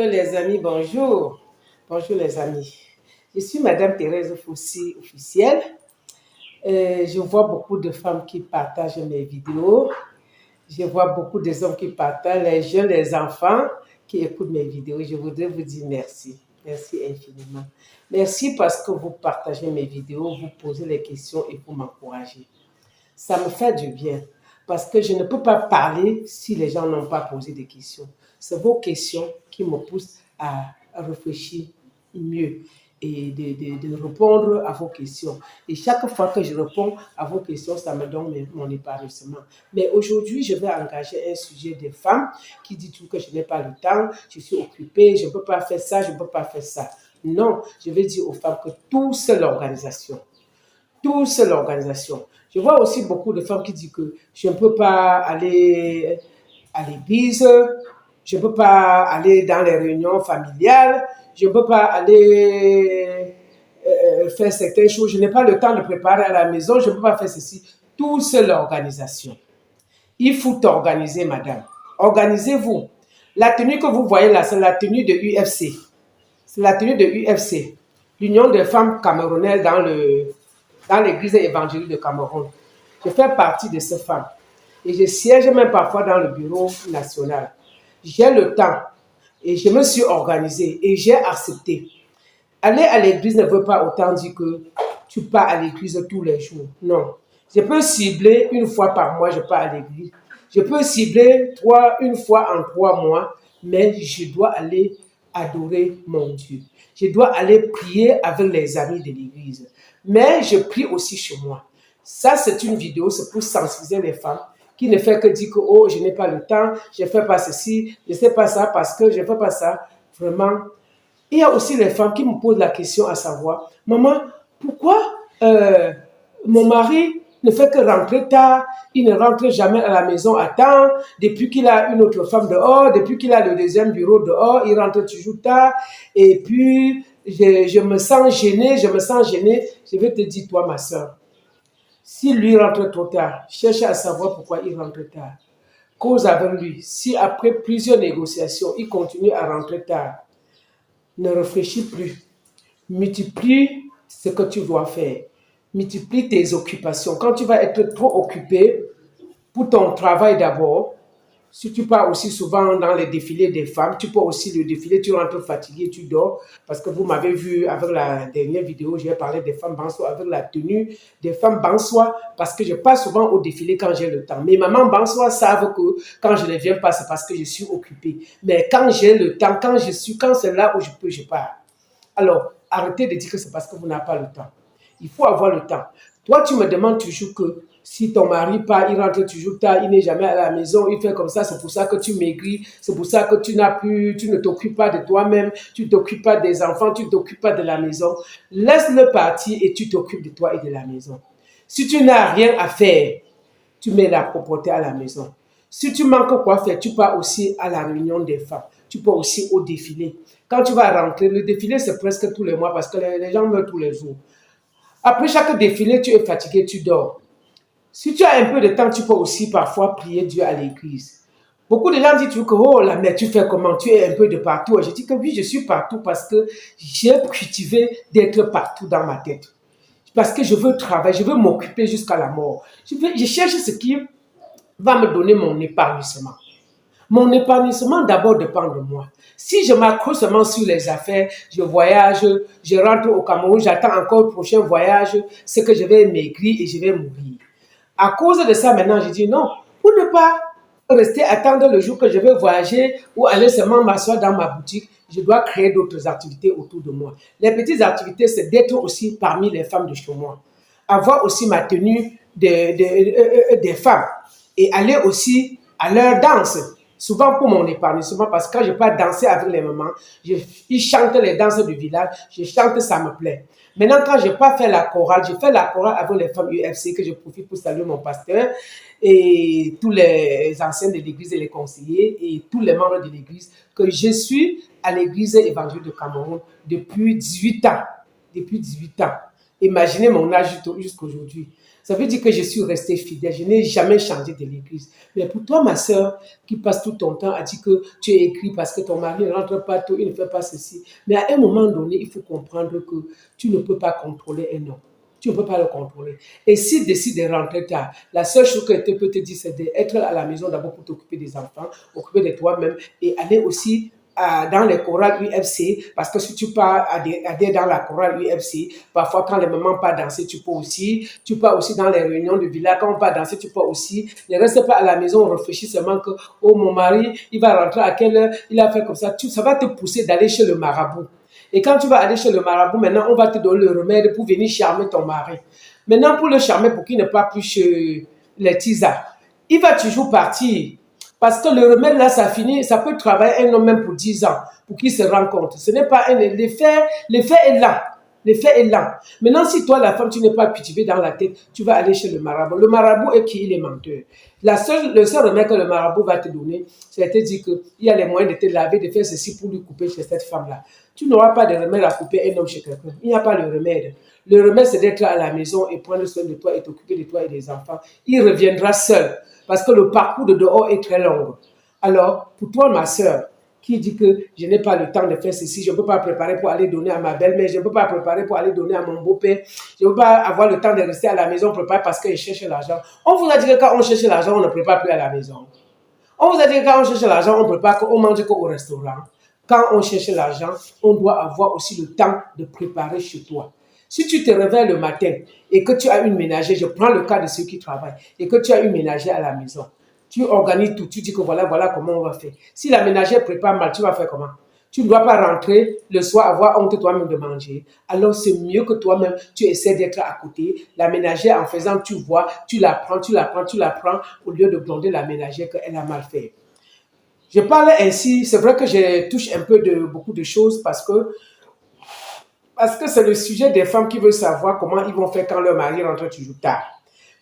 Les amis, bonjour. Bonjour les amis. Je suis Madame Thérèse Fossy, officielle. Je vois beaucoup de femmes qui partagent mes vidéos. Je vois beaucoup de hommes qui partagent, les jeunes, les enfants qui écoutent mes vidéos. Je voudrais vous dire merci. Merci infiniment. Merci parce que vous partagez mes vidéos, vous posez les questions et vous m'encouragez. Ça me fait du bien parce que je ne peux pas parler si les gens n'ont pas posé des questions. C'est vos questions qui me poussent à réfléchir mieux et de répondre à vos questions. Et chaque fois que je réponds à vos questions, ça me donne mon épanouissement. Mais aujourd'hui, je vais engager un sujet des femmes qui dit tout que je n'ai pas le temps, je suis occupée, je ne peux pas faire ça, je ne peux pas faire ça. Non, je vais dire aux femmes que tout c'est l'organisation. Tout c'est l'organisation. Je vois aussi beaucoup de femmes qui disent que je ne peux pas aller à l'église, je ne peux pas aller dans les réunions familiales, je ne peux pas aller faire certaines choses, je n'ai pas le temps de préparer à la maison, je ne peux pas faire ceci. Tout c'est l'organisation. Il faut organiser, madame. Organisez-vous. La tenue que vous voyez là, c'est la tenue de UFC. C'est la tenue de UFC, l'Union des femmes camerounaises dans l'église évangélique de Cameroun. Je fais partie de ces femmes et je siège même parfois dans le bureau national. J'ai le temps et je me suis organisée et j'ai accepté. Aller à l'église ne veut pas autant dire que tu pars à l'église tous les jours. Non. Je peux cibler une fois par mois, je pars à l'église. Je peux cibler une fois en 3 mois, mais je dois aller adorer mon Dieu. Je dois aller prier avec les amis de l'église. Mais je prie aussi chez moi. Ça, c'est une vidéo, c'est pour sensibiliser les femmes qui ne font que dire que oh, je n'ai pas le temps, je ne fais pas ceci, je ne sais pas ça parce que je ne fais pas ça. Vraiment, il y a aussi les femmes qui me posent la question à savoir, maman, pourquoi mon mari ne fait que rentrer tard, il ne rentre jamais à la maison à temps, depuis qu'il a une autre femme dehors, depuis qu'il a le deuxième bureau dehors, il rentre toujours tard, et puis je me sens gênée, je vais te dire, toi ma soeur, si lui rentre trop tard, cherche à savoir pourquoi il rentre tard, cause avec lui, si après plusieurs négociations, il continue à rentrer tard, ne réfléchis plus. Multiplie ce que tu dois faire. Multiplie tes occupations. Quand tu vas être trop occupé pour ton travail d'abord, si tu pars aussi souvent dans les défilés des femmes, tu peux aussi le défilé, tu rentres fatigué, tu dors. Parce que vous m'avez vu avec la dernière vidéo, j'ai parlé des femmes bansois, avec la tenue des femmes bansois, parce que je passe souvent au défilé quand j'ai le temps. Mes mamans bansois savent que quand je ne viens pas, c'est parce que je suis occupée. Mais quand j'ai le temps, quand c'est là où je peux, je pars. Alors, arrêtez de dire que c'est parce que vous n'avez pas le temps. Il faut avoir le temps. Toi, tu me demandes toujours que si ton mari part, il rentre toujours tard, il n'est jamais à la maison, il fait comme ça, c'est pour ça que tu maigris, c'est pour ça que tu ne t'occupes pas de toi-même, tu ne t'occupes pas des enfants, tu ne t'occupes pas de la maison. Laisse-le partir et tu t'occupes de toi et de la maison. Si tu n'as rien à faire, tu mets la propreté à la maison. Si tu manques quoi faire, tu pars aussi à la réunion des femmes. Tu pars aussi au défilé. Quand tu vas rentrer, le défilé, c'est presque tous les mois parce que les gens meurent tous les jours. Après chaque défilé, tu es fatigué, tu dors. Si tu as un peu de temps, tu peux aussi parfois prier Dieu à l'église. Beaucoup de gens disent que, oh là, mais tu fais comment? Tu es un peu de partout. Et je dis que oui, je suis partout parce que j'ai cultivé d'être partout dans ma tête. Parce que je veux travailler, je veux m'occuper jusqu'à la mort. Je cherche ce qui va me donner mon épanouissement. Mon épanouissement d'abord dépend de moi. Si je m'accroche seulement sur les affaires, je voyage, je rentre au Cameroun, j'attends encore le prochain voyage, c'est que je vais maigrir et je vais mourir. À cause de ça, maintenant, je dis non, pour ne pas rester attendre le jour que je vais voyager ou aller seulement m'asseoir dans ma boutique, je dois créer d'autres activités autour de moi. Les petites activités, c'est d'être aussi parmi les femmes de chez moi. Avoir aussi ma tenue des femmes et aller aussi à leur danse. Souvent pour mon épanouissement, parce que quand je pars danser avec les mamans, ils chantent les danses du village, je chante, ça me plaît. Maintenant, quand je pars faire la chorale, je fais la chorale avec les femmes UFC, que je profite pour saluer mon pasteur et tous les anciens de l'église et les conseillers et tous les membres de l'église, que je suis à l'église évangélique de Cameroun depuis 18 ans. Depuis 18 ans. Imaginez mon âge jusqu'à aujourd'hui. Ça veut dire que je suis restée fidèle. Je n'ai jamais changé de l'église. Mais pour toi, ma sœur, qui passe tout ton temps à dire que tu es écrit parce que ton mari ne rentre pas tôt, il ne fait pas ceci. Mais à un moment donné, il faut comprendre que tu ne peux pas contrôler un homme. Tu ne peux pas le contrôler. Et s'il décide de rentrer tard, la seule chose que tu peux te dire, c'est d'être à la maison d'abord pour t'occuper des enfants, occuper de toi-même et aller aussi dans les chorales UFC, parce que si tu pars adhérer dans la chorale UFC, parfois quand les mamans partent danser, tu pars aussi dans les réunions de village, quand on part danser, tu pars aussi. Ne reste pas à la maison, on réfléchit seulement que, oh mon mari, il va rentrer à quelle heure, il a fait comme ça. Ça va te pousser d'aller chez le marabout. Et quand tu vas aller chez le marabout, maintenant, on va te donner le remède pour venir charmer ton mari. Maintenant, pour le charmer, pour qu'il ne parte plus chez les tisas, il va toujours partir. Parce que le remède, là, ça finit, ça peut travailler un homme même pour 10 ans, pour qu'il se rende compte. Ce n'est pas l'effet est là. L'effet est là. Maintenant, si toi, la femme, tu n'es pas cultivée dans la tête, tu vas aller chez le marabout. Le marabout est qui? Il est menteur. Le seul remède que le marabout va te donner, c'est de te dire qu'il y a les moyens de te laver, de faire ceci pour lui couper chez cette femme-là. Tu n'auras pas de remède à couper un homme chez quelqu'un. Il n'y a pas le remède. Le remède, c'est d'être à la maison et prendre soin de toi et t'occuper de toi et des enfants. Il reviendra seul parce que le parcours de dehors est très long. Alors, pour toi, ma soeur, qui dit que je n'ai pas le temps de faire ceci, je ne peux pas préparer pour aller donner à ma belle-mère, je ne peux pas préparer pour aller donner à mon beau-père, je ne peux pas avoir le temps de rester à la maison préparer parce que je cherche l'argent. On vous a dit que quand on cherche l'argent, on ne prépare plus à la maison. On vous a dit que quand on cherche l'argent, on prépare qu'on mange qu'au restaurant. Quand on cherche l'argent, on doit avoir aussi le temps de préparer chez toi. Si tu te réveilles le matin et que tu as une ménagère, je prends le cas de ceux qui travaillent, et que tu as une ménagère à la maison, tu organises tout, tu dis que voilà comment on va faire. Si la ménagère prépare mal, tu vas faire comment? Tu ne dois pas rentrer le soir, avoir honte toi-même de manger. Alors c'est mieux que toi-même, tu essaies d'être à côté. La ménagère, en faisant, tu vois, tu la prends, au lieu de gronder la ménagère qu'elle a mal fait. Je parle ainsi, c'est vrai que je touche un peu de beaucoup de choses parce que c'est le sujet des femmes qui veulent savoir comment ils vont faire quand leur mari rentre toujours tard.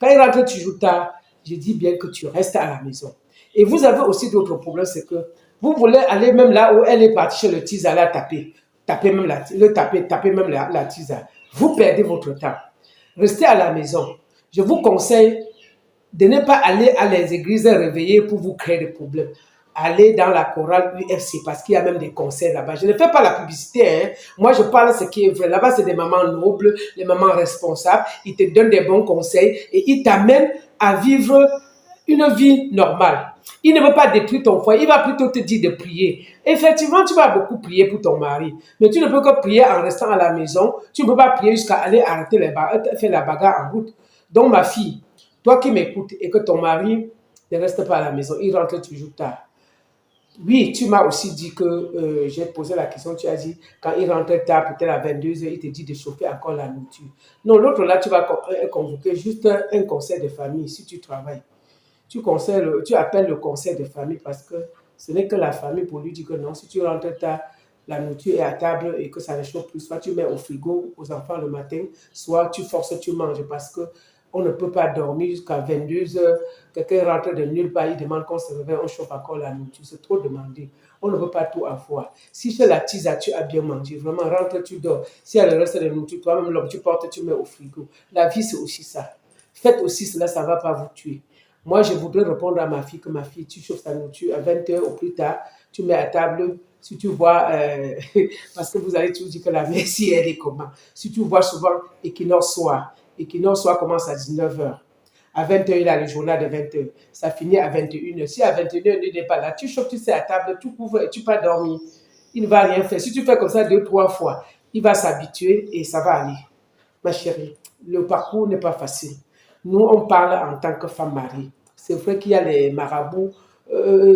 Quand il rentre toujours tard, je dis bien que tu restes à la maison. Et vous avez aussi d'autres problèmes, c'est que vous voulez aller même là où elle est partie chez le tisa, la taper. Taper même la tisa. Vous perdez votre temps. Restez à la maison. Je vous conseille de ne pas aller à les églises réveillées pour vous créer des problèmes. Allez dans la chorale UFC parce qu'il y a même des concerts là-bas. Je ne fais pas la publicité, hein. Moi, je parle de ce qui est vrai. Là-bas, c'est des mamans nobles, des mamans responsables. Ils te donnent des bons conseils et ils t'amènent à vivre une vie normale. Il ne veut pas détruire ton foyer, il va plutôt te dire de prier. Effectivement, tu vas beaucoup prier pour ton mari, mais tu ne peux que prier en restant à la maison. Tu ne peux pas prier jusqu'à aller arrêter faire la bagarre en route. Donc, ma fille, toi qui m'écoutes et que ton mari ne reste pas à la maison, il rentre toujours tard. Oui, tu m'as aussi dit que j'ai posé la question, tu as dit quand il rentre tard, peut-être à 22 heures, il te dit de chauffer encore la nourriture. Non, l'autre là, tu vas convoquer juste un conseil de famille si tu travailles. Tu appelles le conseil de famille parce que ce n'est que la famille pour lui dire que non, si tu rentres tard, la nourriture est à table et que ça ne chauffe plus, soit tu mets au frigo aux enfants le matin, soit tu forces, tu manges parce que on ne peut pas dormir jusqu'à 22 heures. Quelqu'un rentre de nulle part, il demande qu'on se réveille, on chauffe encore la nourriture. C'est trop demandé. On ne veut pas tout avoir. Si chez la tisa, tu as bien mangé, vraiment, rentre, tu dors. Si il y a le reste de la nourriture, toi-même, l'homme, tu portes, tu mets au frigo. La vie, c'est aussi ça. Faites aussi cela, ça ne va pas vous tuer. Moi, je voudrais répondre à ma fille que ma fille, tu chauffes ta nourriture à 20 heures au plus tard, tu mets à table. Si tu vois, parce que vous allez toujours dire que la merci, elle est comment. Si tu vois souvent équinoxe soir commence à 19 heures. À 20 heures, il a le journal de 20 heures. Ça finit à 21 heures. Si à 21 heures, il n'est pas là, tu chauffes, tu sais à table, tu couvres et tu peux dormir. Il ne va rien faire. Si tu fais comme ça 2-3 fois, il va s'habituer et ça va aller. Ma chérie, le parcours n'est pas facile. Nous, on parle en tant que femme mariée. C'est vrai qu'il y a les marabouts,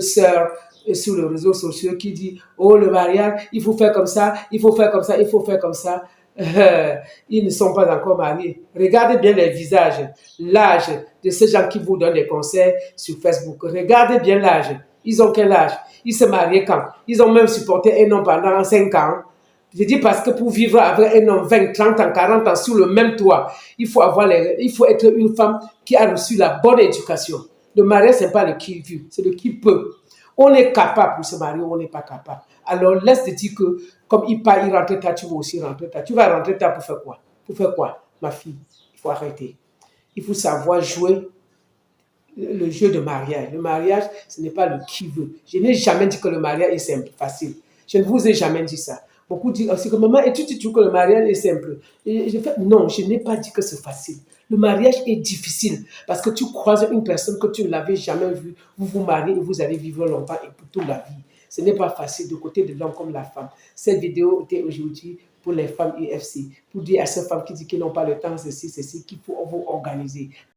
sœurs, sur les réseaux sociaux qui disent oh, le mariage, il faut faire comme ça, il faut faire comme ça, il faut faire comme ça. Ils ne sont pas encore mariés. Regardez bien les visages, l'âge de ces gens qui vous donnent des conseils sur Facebook. Regardez bien l'âge. Ils ont quel âge? Ils se marient quand? Ils ont même supporté un homme pendant 5 ans. Je dis parce que pour vivre avec un homme 20, 30 ans, 40 ans sous le même toit, il faut être une femme qui a reçu la bonne éducation. Le mariage, ce n'est pas le qui veut, c'est le qui peut. On est capable pour se marier, on n'est pas capable. Alors laisse te dire que comme il rentre tard, tu vas aussi rentrer tard. Tu vas rentrer tard pour faire quoi? Pour faire quoi, ma fille? Il faut arrêter. il faut savoir jouer le jeu de mariage. Le mariage, ce n'est pas le qui veut. Je n'ai jamais dit que le mariage est simple, facile. Je ne vous ai jamais dit ça. Beaucoup disent aussi que maman, et tu trouves que le mariage est simple. Et je fais, non, je n'ai pas dit que c'est facile. Le mariage est difficile parce que tu croises une personne que tu ne l'avais jamais vue. Vous vous mariez et vous allez vivre longtemps et pour toute la vie. Ce n'est pas facile de côté de l'homme comme la femme. Cette vidéo était aujourd'hui pour les femmes UFC, pour dire à ces femmes qui disent qu'ils n'ont pas le temps, ceci, qu'il faut vous organiser.